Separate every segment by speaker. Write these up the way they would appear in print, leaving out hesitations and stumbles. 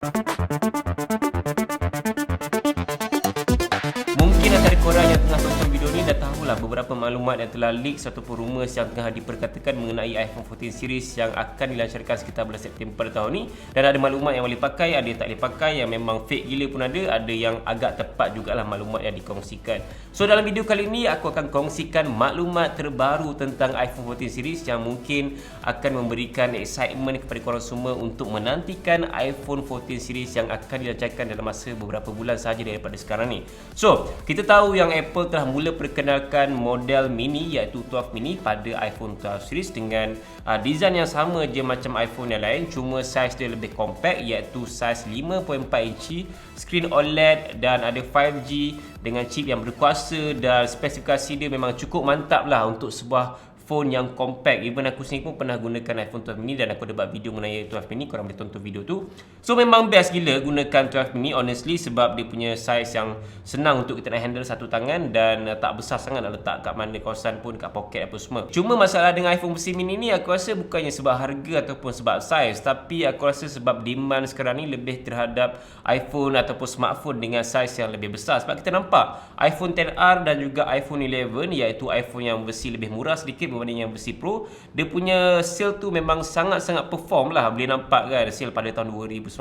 Speaker 1: Mungkin antara korang yang tengah tonton video ni dah tahulah beberapa maklumat yang telah leak ataupun rumours yang tengah diperkatakan mengenai iPhone 14 series yang akan dilancarkan sekitar bulan September tahun ni. Dan ada maklumat yang boleh pakai, ada yang tak boleh pakai, yang memang fake gila pun ada yang agak tepat jugalah maklumat yang dikongsikan. So dalam video kali ni aku akan kongsikan maklumat terbaru tentang iPhone 14 series yang mungkin akan memberikan excitement kepada korang semua untuk menantikan iPhone 14 series yang akan dilancarkan dalam masa beberapa bulan sahaja daripada sekarang ni. So, kita tahu yang Apple telah mula perkenalkan model mini iaitu 12 mini pada iPhone 12 series dengan design yang sama je macam iPhone yang lain, cuma saiz dia lebih compact iaitu saiz 5.4 inci, screen OLED dan ada 5G dengan chip yang berkuasa dan spesifikasi dia memang cukup mantap lah untuk sebuah phone yang compact. Even aku sendiri pun pernah gunakan iPhone 12 mini dan aku ada buat video mengenai 12 mini, korang boleh tonton video tu. So memang best gila gunakan 12 mini honestly sebab dia punya saiz yang senang untuk kita nak handle satu tangan dan tak besar sangat nak letak kat mana kawasan pun, kat poket apa semua. Cuma masalah dengan iPhone versi mini ni aku rasa bukannya sebab harga ataupun sebab saiz, tapi aku rasa sebab demand sekarang ni lebih terhadap iPhone ataupun smartphone dengan saiz yang lebih besar. Sebab kita nampak iPhone XR dan juga iPhone 11 iaitu iPhone yang versi lebih murah sedikit berbanding yang versi Pro, dia punya sale tu memang sangat-sangat perform lah. Boleh nampak kan sale pada tahun 2019,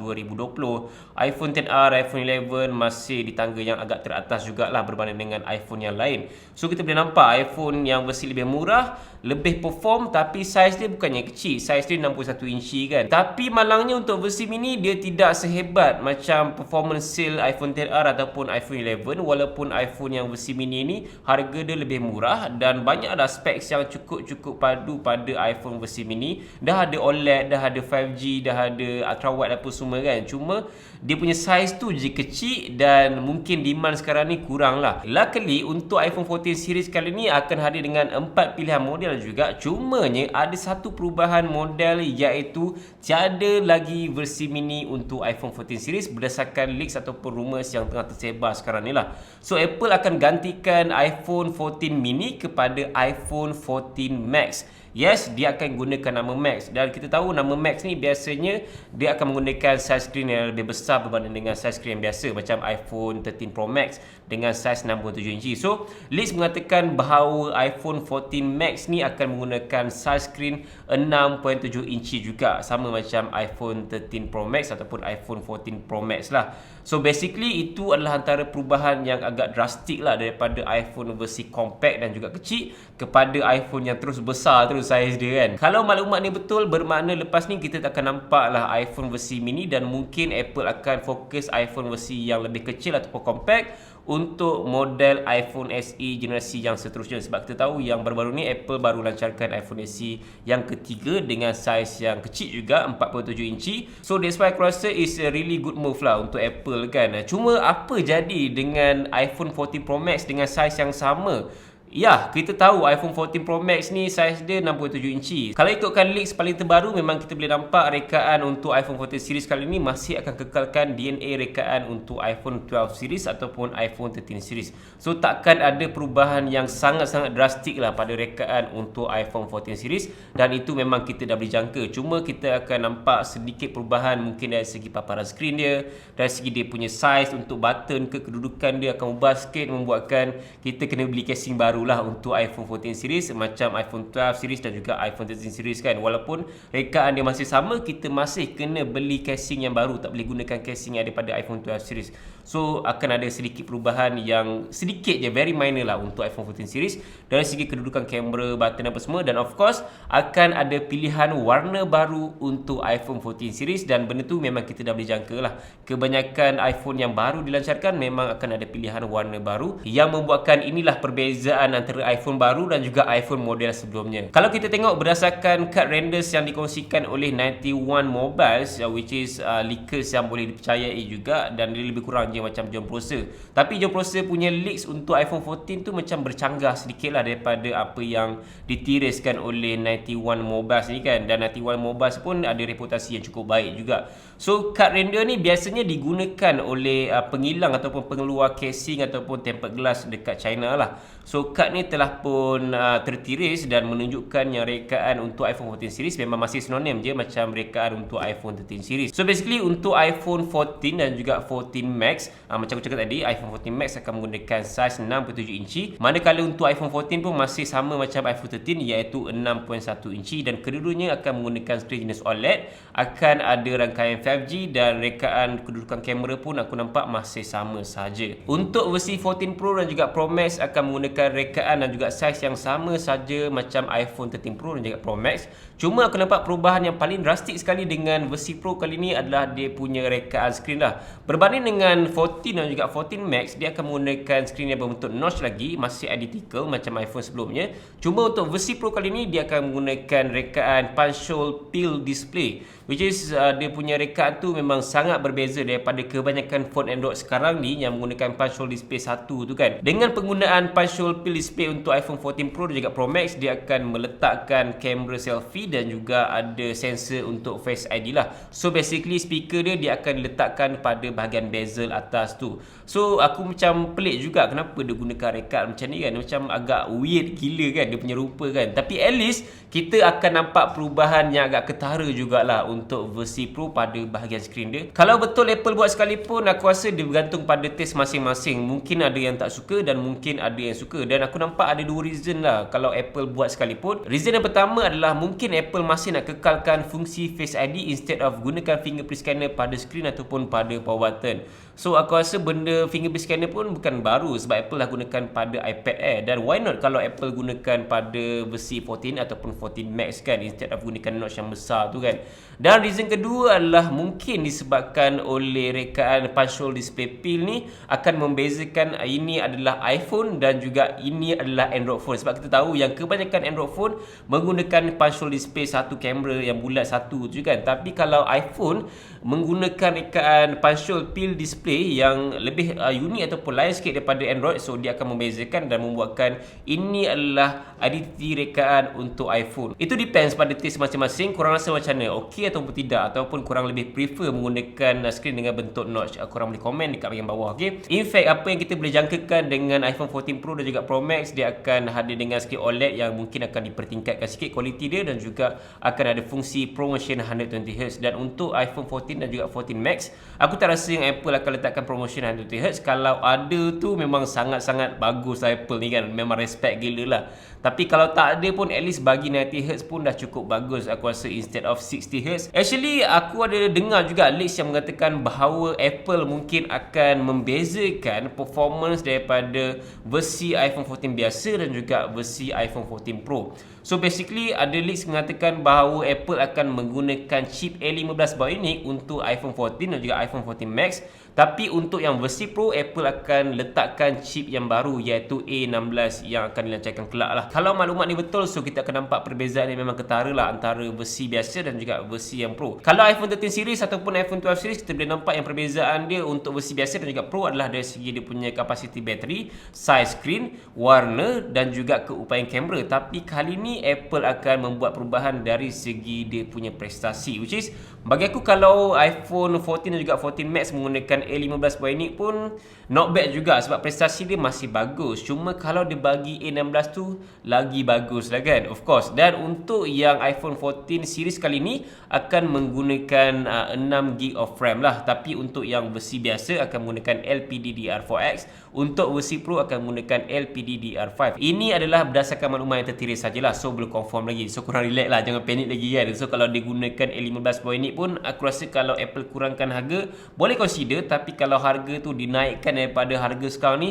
Speaker 1: 2020 iPhone XR, iPhone 11 masih di tangga yang agak teratas jugalah berbanding dengan iPhone yang lain. So kita boleh nampak iPhone yang versi lebih murah lebih perform, tapi saiz dia bukannya kecil, saiz dia 61 inci kan. Tapi malangnya untuk versi mini dia tidak sehebat macam performance sale iPhone XR ataupun iPhone 11, walaupun iPhone yang versi mini ni harga dia lebih murah dan banyak dah specs yang cukup padu pada iPhone versi mini. Dah ada OLED, dah ada 5G, dah ada ultra wide apa semua kan. Cuma dia punya saiz tu je kecil dan mungkin demand sekarang ni kurang lah. Luckily untuk iPhone 14 series kali ni akan hadir dengan 4 pilihan model juga. Cumanya ada satu perubahan model iaitu tiada lagi versi mini untuk iPhone 14 series berdasarkan leaks ataupun rumours yang tengah tersebar sekarang ni lah. So Apple akan gantikan iPhone 14 mini kepada iPhone 14 Max. Yes, dia akan gunakan nama Max dan kita tahu nama Max ni biasanya dia akan menggunakan saiz skrin yang lebih besar berbanding dengan saiz skrin yang biasa macam iPhone 13 Pro Max dengan saiz 67 inci. So, leaks mengatakan bahawa iPhone 14 Max ni akan menggunakan saiz skrin 6.7 inci juga, sama macam iPhone 13 Pro Max ataupun iPhone 14 Pro Max lah. So basically itu adalah antara perubahan yang agak drastik lah daripada iPhone versi compact dan juga kecil kepada iPhone yang terus besar terus saiz dia kan. Kalau maklumat ni betul, bermakna lepas ni kita akan nampak lah iPhone versi mini dan mungkin Apple akan fokus iPhone versi yang lebih kecil ataupun compact untuk model iPhone SE generasi yang seterusnya. Sebab kita tahu yang baru-baru ni Apple baru lancarkan iPhone SE yang ketiga dengan saiz yang kecil juga 47 inci. So that's why aku rasa is a really good move lah untuk Apple kan. Cuma apa jadi dengan iPhone 14 Pro Max dengan saiz yang sama? Ya, kita tahu iPhone 14 Pro Max ni saiz dia 67 inci. Kalau ikutkan leaks paling terbaru, memang kita boleh nampak rekaan untuk iPhone 14 series kali ni masih akan kekalkan DNA rekaan untuk iPhone 12 series ataupun iPhone 13 series. So takkan ada perubahan yang sangat-sangat drastik lah pada rekaan untuk iPhone 14 series dan itu memang kita dah boleh jangka. Cuma kita akan nampak sedikit perubahan mungkin dari segi paparan skrin dia, dari segi dia punya saiz untuk button ke kedudukan dia akan ubah sikit, membuatkan kita kena beli casing baru lah untuk iPhone 14 series macam iPhone 12 series dan juga iPhone 13 series kan. Walaupun rekaan dia masih sama, kita masih kena beli casing yang baru, tak boleh gunakan casing yang daripada iPhone 12 series. So akan ada sedikit perubahan yang sedikit je, very minor lah untuk iPhone 14 series dari segi kedudukan kamera, button apa semua, dan of course akan ada pilihan warna baru untuk iPhone 14 series dan benda tu memang kita dah boleh jangka lah. Kebanyakan iPhone yang baru dilancarkan memang akan ada pilihan warna baru yang membuatkan inilah perbezaan antara iPhone baru dan juga iPhone model sebelumnya. Kalau kita tengok berdasarkan card renders yang dikongsikan oleh 91 Mobiles, which is leakers yang boleh dipercayai juga dan dia lebih kurang je macam John Prosser. Tapi John Prosser punya leaks untuk iPhone 14 tu macam bercanggah sedikit lah daripada apa yang ditiriskan oleh 91 Mobiles ni kan. Dan 91 Mobiles pun ada reputasi yang cukup baik juga. So card render ni biasanya digunakan oleh pengilang ataupun pengeluar casing ataupun tempered glass dekat China lah. So kad ni telah pun tertiris dan menunjukkan yang rekaan untuk iPhone 14 series memang masih sinonim je macam rekaan untuk iPhone 13 series. So basically untuk iPhone 14 dan juga 14 Max, macam aku cakap tadi, iPhone 14 Max akan menggunakan saiz 6.7 inci, manakala untuk iPhone 14 pun masih sama macam iPhone 13 iaitu 6.1 inci, dan kedua-duanya akan menggunakan skrin jenis OLED, akan ada rangkaian 5G dan rekaan kedudukan kamera pun aku nampak masih sama saja. Untuk versi 14 Pro dan juga Pro Max akan menggunakan rekaan dan juga saiz yang sama saja macam iPhone 13 Pro dan juga Pro Max. Cuma aku nampak perubahan yang paling drastik sekali dengan versi Pro kali ni adalah dia punya rekaan skrin lah. Berbanding dengan 14 dan juga 14 Max, dia akan menggunakan skrin yang berbentuk notch lagi, masih identical macam iPhone sebelumnya. Cuma untuk versi Pro kali ni dia akan menggunakan rekaan punch hole pill display, which is dia punya rekaan tu memang sangat berbeza daripada kebanyakan phone Android sekarang ni yang menggunakan punch hole display satu tu kan. Dengan penggunaan punch hole pill display untuk iPhone 14 Pro dan juga Pro Max, dia akan meletakkan kamera selfie dan juga ada sensor untuk Face ID lah. So basically speaker dia akan letakkan pada bahagian bezel atas tu. So aku macam pelik juga kenapa dia gunakan rekaan macam ni kan. Macam agak weird gila kan dia punya rupa kan. Tapi at least kita akan nampak perubahan yang agak ketara jugalah untuk versi Pro pada bahagian skrin dia. Kalau betul Apple buat sekalipun, aku rasa dia bergantung pada taste masing-masing. Mungkin ada yang tak suka dan mungkin ada yang suka. Dan aku nampak ada dua reason lah kalau Apple buat sekalipun. Reason yang pertama adalah mungkin Apple masih nak kekalkan fungsi Face ID instead of gunakan fingerprint scanner pada skrin ataupun pada power button. So aku rasa benda fingerprint scanner pun bukan baru sebab Apple dah gunakan pada iPad Air. Dan why not kalau Apple gunakan pada versi 14 ataupun 14 Max kan, instead of gunakan notch yang besar tu kan. Dan reason kedua adalah mungkin disebabkan oleh rekaan punch hole display pill ni akan membezakan ini adalah iPhone dan juga ini adalah Android phone. Sebab kita tahu yang kebanyakan Android phone menggunakan punch hole display satu kamera yang bulat satu tu kan. Tapi kalau iPhone menggunakan rekaan punch hole pill display yang lebih unik ataupun lain sikit daripada Android, so dia akan membezakan dan membuatkan ini adalah identiti rekaan untuk iPhone. Itu depends pada taste masing-masing. Korang rasa macam mana? Okey ataupun tidak, ataupun korang lebih prefer menggunakan skrin dengan bentuk notch? Korang boleh komen dekat bahagian bawah. Okay? In fact, apa yang kita boleh jangkakan dengan iPhone 14 Pro dan juga Pro Max, dia akan hadir dengan skrin OLED yang mungkin akan dipertingkatkan sikit kualiti dia dan juga akan ada fungsi promotion 120Hz. Dan untuk iPhone 14 dan juga 14 Max, aku tak rasa yang Apple akan letakkan promotion 120Hz. Kalau ada tu memang sangat-sangat bagus lah Apple ni kan, memang respect gila lah. Tapi kalau tak ada pun at least bagi 90Hz pun dah cukup bagus aku rasa instead of 60Hz. Actually aku ada dengar juga leaks yang mengatakan bahawa Apple mungkin akan membezakan performance daripada versi iPhone 14 biasa dan juga versi iPhone 14 Pro. So basically ada leaks mengatakan bahawa Apple akan menggunakan chip A15 Bionic untuk iPhone 14 dan juga iPhone 14 Max. Tapi untuk yang versi Pro, Apple akan letakkan chip yang baru iaitu A16 yang akan dilancarkan kelak lah. Kalau maklumat ni betul, so kita akan nampak perbezaan yang memang ketara lah antara versi biasa dan juga versi yang Pro. Kalau iPhone 13 series ataupun iPhone 12 series, kita boleh nampak yang perbezaan dia untuk versi biasa dan juga Pro adalah dari segi dia punya kapasiti bateri, size screen, warna dan juga keupayaan kamera. Tapi kali ni Apple akan membuat perubahan dari segi dia punya prestasi, which is bagi aku kalau iPhone 14 dan juga 14 Max menggunakan A15 Bionic pun not bad juga sebab prestasi dia masih bagus. Cuma kalau dia bagi A16 tu lagi bagus lah kan, of course. Dan untuk yang iPhone 14 series kali ni akan menggunakan 6GB of RAM lah. Tapi untuk yang versi biasa akan menggunakan LPDDR4X. Untuk versi Pro akan menggunakan LPDDR5. Ini adalah berdasarkan maklumat yang tertiris sajalah, so belum confirm lagi. So korang relax lah, jangan panik lagi kan. So kalau dia gunakan A15 Bionic pun aku rasa kalau Apple kurangkan harga boleh consider. Tapi kalau harga tu dinaikkan daripada harga sekarang ni,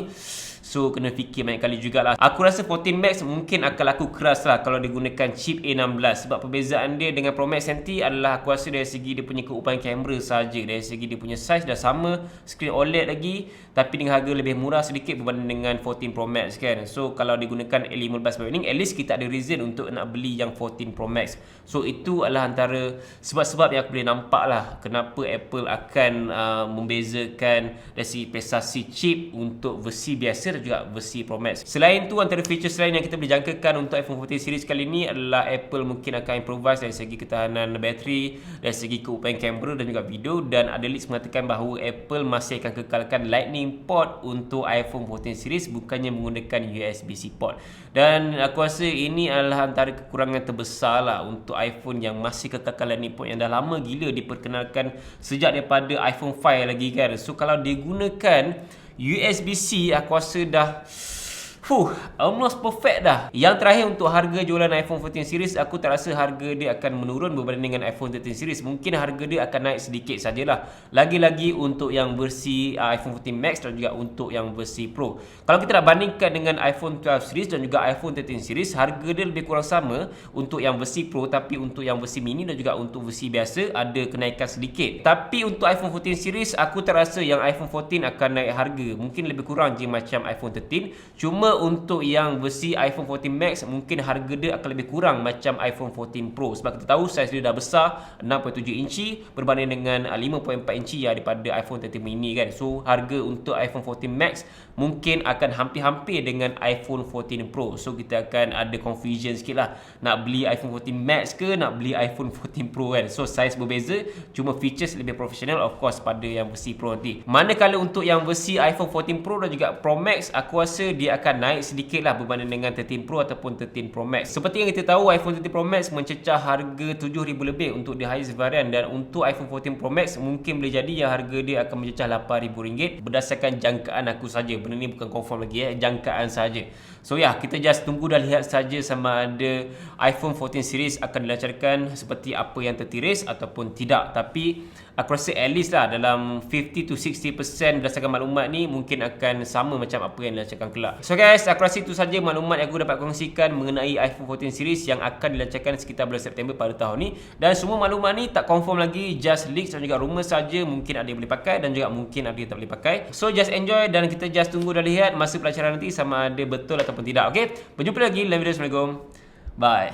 Speaker 1: so kena fikir banyak kali jugalah. Aku rasa 14 Max mungkin akan laku keras lah kalau dia gunakan chip A16. Sebab perbezaan dia dengan Pro Max nanti adalah aku rasa dari segi dia punya keupayaan kamera saja. Dari segi dia punya size dah sama, screen OLED lagi, tapi dengan harga lebih murah sedikit berbanding dengan 14 Pro Max kan. So kalau digunakan A15 Bionic, at least kita ada reason decision untuk nak beli yang 14 Pro Max. So itu adalah antara sebab-sebab yang aku boleh nampak lah kenapa Apple akan membezakan dari segi prestasi chip untuk versi biasa dan juga versi Pro Max. Selain tu, antara features lain yang kita boleh jangkakan untuk iPhone 14 series kali ni adalah Apple mungkin akan improvise dari segi ketahanan bateri, dari segi keupayan kamera dan juga video, dan ada leaks mengatakan bahawa Apple masih akan kekalkan Lightning port untuk iPhone 14 series, bukannya menggunakan USB-C port. Dan aku rasa ini adalah antara kekurangan terbesar lah untuk iPhone yang masih kekalkan Lightning port yang dah lama gila diperkenalkan sejak daripada iPhone 5 lagi kan. So kalau digunakan USB-C, aku rasa dah almost perfect dah. Yang terakhir untuk harga jualan iPhone 14 series, aku tak rasa harga dia akan menurun berbanding dengan iPhone 13 series. Mungkin harga dia akan naik sedikit sajalah. Lagi-lagi untuk yang versi iPhone 14 Max dan juga untuk yang versi Pro. Kalau kita nak bandingkan dengan iPhone 12 series dan juga iPhone 13 series, harga dia lebih kurang sama untuk yang versi Pro, tapi untuk yang versi mini dan juga untuk versi biasa ada kenaikan sedikit. Tapi untuk iPhone 14 series, aku tak rasa yang iPhone 14 akan naik harga. Mungkin lebih kurang je macam iPhone 13. Cuma untuk yang versi iPhone 14 Max, mungkin harga dia akan lebih kurang macam iPhone 14 Pro. Sebab kita tahu saiz dia dah besar, 6.7 inci berbanding dengan 5.4 inci daripada iPhone 13 mini kan. So harga untuk iPhone 14 Max mungkin akan hampir-hampir dengan iPhone 14 Pro. So kita akan ada confusion sikit lah, nak beli iPhone 14 Max ke nak beli iPhone 14 Pro kan. So saiz berbeza, cuma features lebih profesional of course pada yang versi Pro nanti. Manakala untuk yang versi iPhone 14 Pro dan juga Pro Max, aku rasa dia akan naik sedikit lah berbanding dengan 13 Pro ataupun 13 Pro Max. Seperti yang kita tahu, iPhone 13 Pro Max mencecah harga 7,000 lebih untuk the highest variant, dan untuk iPhone 14 Pro Max mungkin boleh jadi yang harga dia akan mencecah RM8,000 berdasarkan jangkaan aku saja. Benda ni bukan confirm lagi jangkaan saja. So kita just tunggu dan lihat saja sama ada iPhone 14 series akan dilancarkan seperti apa yang tertiris ataupun tidak. Tapi aku rasa at least lah dalam 50 to 60% berdasarkan maklumat ni mungkin akan sama macam apa yang dilancarkan kelak. So guys, aku rasa itu saja maklumat yang aku dapat kongsikan mengenai iPhone 14 series yang akan dilancarkan sekitar bulan September pada tahun ni. Dan semua maklumat ni tak confirm lagi, just leaks dan juga rumour saja. Mungkin ada yang boleh pakai dan juga mungkin ada yang tak boleh pakai. So just enjoy dan kita just tunggu dan lihat masa pelancaran nanti sama ada betul ataupun tidak. Okay, berjumpa lagi dalam video. Assalamualaikum. Bye.